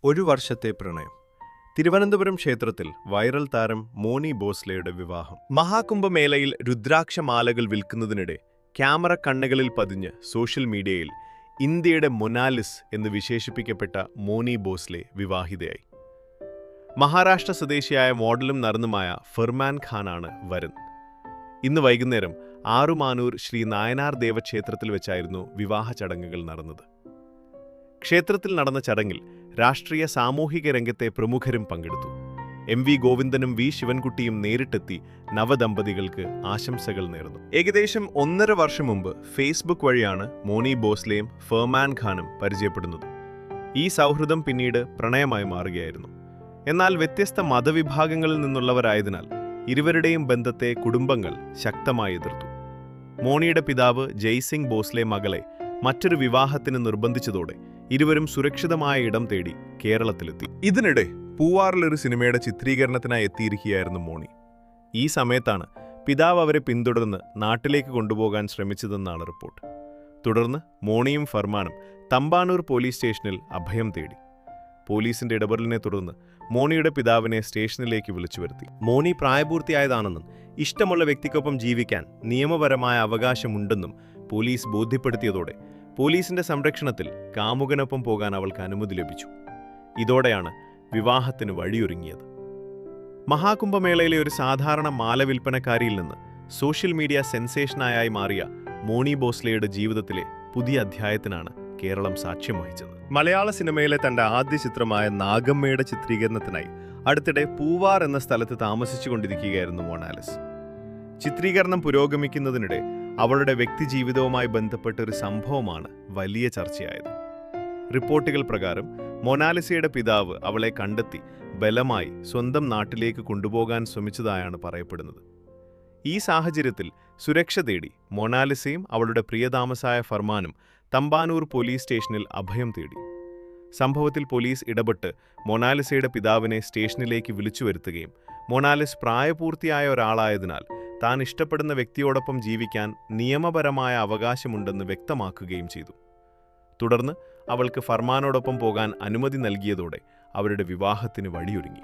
ഒരു വർഷത്തെ പ്രണയം. തിരുവനന്തപുരം ക്ഷേത്രത്തിൽ വൈറൽ താരം മോനി ബോസ്ലെയുടെ വിവാഹം. മഹാകുംഭമേളയിൽ രുദ്രാക്ഷമാലകൾ വിൽക്കുന്നതിനിടെ ക്യാമറ കണ്ണുകളിൽ പതിഞ്ഞ് സോഷ്യൽ മീഡിയയിൽ ഇന്ത്യയുടെ മൊനാലിസ് എന്ന് വിശേഷിപ്പിക്കപ്പെട്ട മോനി ബോസ്ലെ വിവാഹിതയായി. മഹാരാഷ്ട്ര സ്വദേശിയായ മോഡലും നടനുമായ ഫർമാൻ ഖാനാണ് വരൻ. ഇന്ന് വൈകുന്നേരം ആറുമാനൂർ ശ്രീ നായനാർ ദേവക്ഷേത്രത്തിൽ വെച്ചായിരുന്നു വിവാഹ ചടങ്ങുകൾ നടന്നത്. ക്ഷേത്രത്തിൽ നടന്ന ചടങ്ങിൽ രാഷ്ട്രീയ സാമൂഹിക രംഗത്തെ പ്രമുഖരും പങ്കെടുത്തു. എം.വി. ഗോവിന്ദനും വി. ശിവൻകുട്ടിയും നേരിട്ടെത്തി നവദമ്പതികൾക്ക് ആശംസകൾ നേർന്നു. ഏകദേശം 1.5 വർഷം മുമ്പ് ഫേസ്ബുക്ക് വഴിയാണ് മോനി ബോസ്ലെയും ഫർമാൻ ഖാനും പരിചയപ്പെടുന്നത്. ഈ സൗഹൃദം പിന്നീട് പ്രണയമായി മാറുകയായിരുന്നു. എന്നാൽ വ്യത്യസ്ത മതവിഭാഗങ്ങളിൽ നിന്നുള്ളവരായതിനാൽ ഇരുവരുടെയും ബന്ധത്തെ കുടുംബങ്ങൾ ശക്തമായി എതിർത്തു. മോണിയുടെ പിതാവ് ജയ്സിംഗ് ബോസ്ലെ മകളെ മറ്റൊരു വിവാഹത്തിന് നിർബന്ധിച്ചതോടെ ഇരുവരും സുരക്ഷിതമായ ഇടം തേടി കേരളത്തിലെത്തി. ഇതിനിടെ പൂവാറിലൊരു സിനിമയുടെ ചിത്രീകരണത്തിനായി എത്തിയിരിക്കുകയായിരുന്നു മോണി. ഈ സമയത്താണ് പിതാവ് അവരെ പിന്തുടർന്ന് നാട്ടിലേക്ക് കൊണ്ടുപോകാൻ ശ്രമിച്ചതെന്നാണ് റിപ്പോർട്ട്. തുടർന്ന് മോണിയും ഫർമാനും തമ്പാനൂർ പോലീസ് സ്റ്റേഷനിൽ അഭയം തേടി. പോലീസിന്റെ ഇടപെടലിനെ തുടർന്ന് മോണിയുടെ പിതാവിനെ സ്റ്റേഷനിലേക്ക് വിളിച്ചു വരുത്തി. മോണി പ്രായപൂർത്തിയായതാണെന്നും ഇഷ്ടമുള്ള വ്യക്തിക്കൊപ്പം ജീവിക്കാൻ നിയമപരമായ അവകാശമുണ്ടെന്നും പോലീസ് ബോധ്യപ്പെടുത്തിയതോടെ പോലീസിന്റെ സംരക്ഷണത്തിൽ കാമുകനൊപ്പം പോകാൻ അവൾക്ക് അനുമതി ലഭിച്ചു. ഇതോടെയാണ് വിവാഹത്തിന് വഴിയൊരുങ്ങിയത്. മഹാകുംഭമേളയിലെ ഒരു സാധാരണ മാല വിൽപ്പനക്കാരിയിൽ നിന്ന് സോഷ്യൽ മീഡിയ സെൻസേഷനായി മാറിയ മോണി ബോസ്ലെയുടെ ജീവിതത്തിലെ പുതിയ അധ്യായത്തിനാണ് കേരളം സാക്ഷ്യം വഹിച്ചത്. മലയാള സിനിമയിലെ തന്റെ ആദ്യ ചിത്രമായ നാഗമ്മയുടെ ചിത്രീകരണത്തിനായി അടുത്തിടെ പൂവാർ എന്ന സ്ഥലത്ത് താമസിച്ചുകൊണ്ടിരിക്കുകയായിരുന്നു മൊണാലിസ്. ചിത്രീകരണം പുരോഗമിക്കുന്നതിനിടെ അവളുടെ വ്യക്തിജീവിതവുമായി ബന്ധപ്പെട്ട ഒരു സംഭവമാണ് വലിയ ചർച്ചയായത്. റിപ്പോർട്ടുകൾ പ്രകാരം മൊണാലിസയുടെ പിതാവ് അവളെ കണ്ടെത്തി ബലമായി സ്വന്തം നാട്ടിലേക്ക് കൊണ്ടുപോകാൻ ശ്രമിച്ചതായാണ് പറയപ്പെടുന്നത്. ഈ സാഹചര്യത്തിൽ സുരക്ഷ തേടി മൊണാലിസയും അവളുടെ പ്രിയതാമസായ ഫർമാനും തമ്പാനൂർ പോലീസ് സ്റ്റേഷനിൽ അഭയം തേടി. സംഭവത്തിൽ പോലീസ് ഇടപെട്ട് മൊണാലിസയുടെ പിതാവിനെ സ്റ്റേഷനിലേക്ക് വിളിച്ചു വരുത്തുകയും മൊണാലിസ് പ്രായപൂർത്തിയായ ഒരാളായതിനാൽ താൻ ഇഷ്ടപ്പെടുന്ന വ്യക്തിയോടൊപ്പം ജീവിക്കാൻ നിയമപരമായ അവകാശമുണ്ടെന്ന് വ്യക്തമാക്കുകയും ചെയ്തു. തുടർന്ന് അവൾക്ക് ഫർമാനോടൊപ്പം പോകാൻ അനുമതി നൽകിയതോടെ അവരുടെ വിവാഹത്തിന് വഴിയൊരുങ്ങി.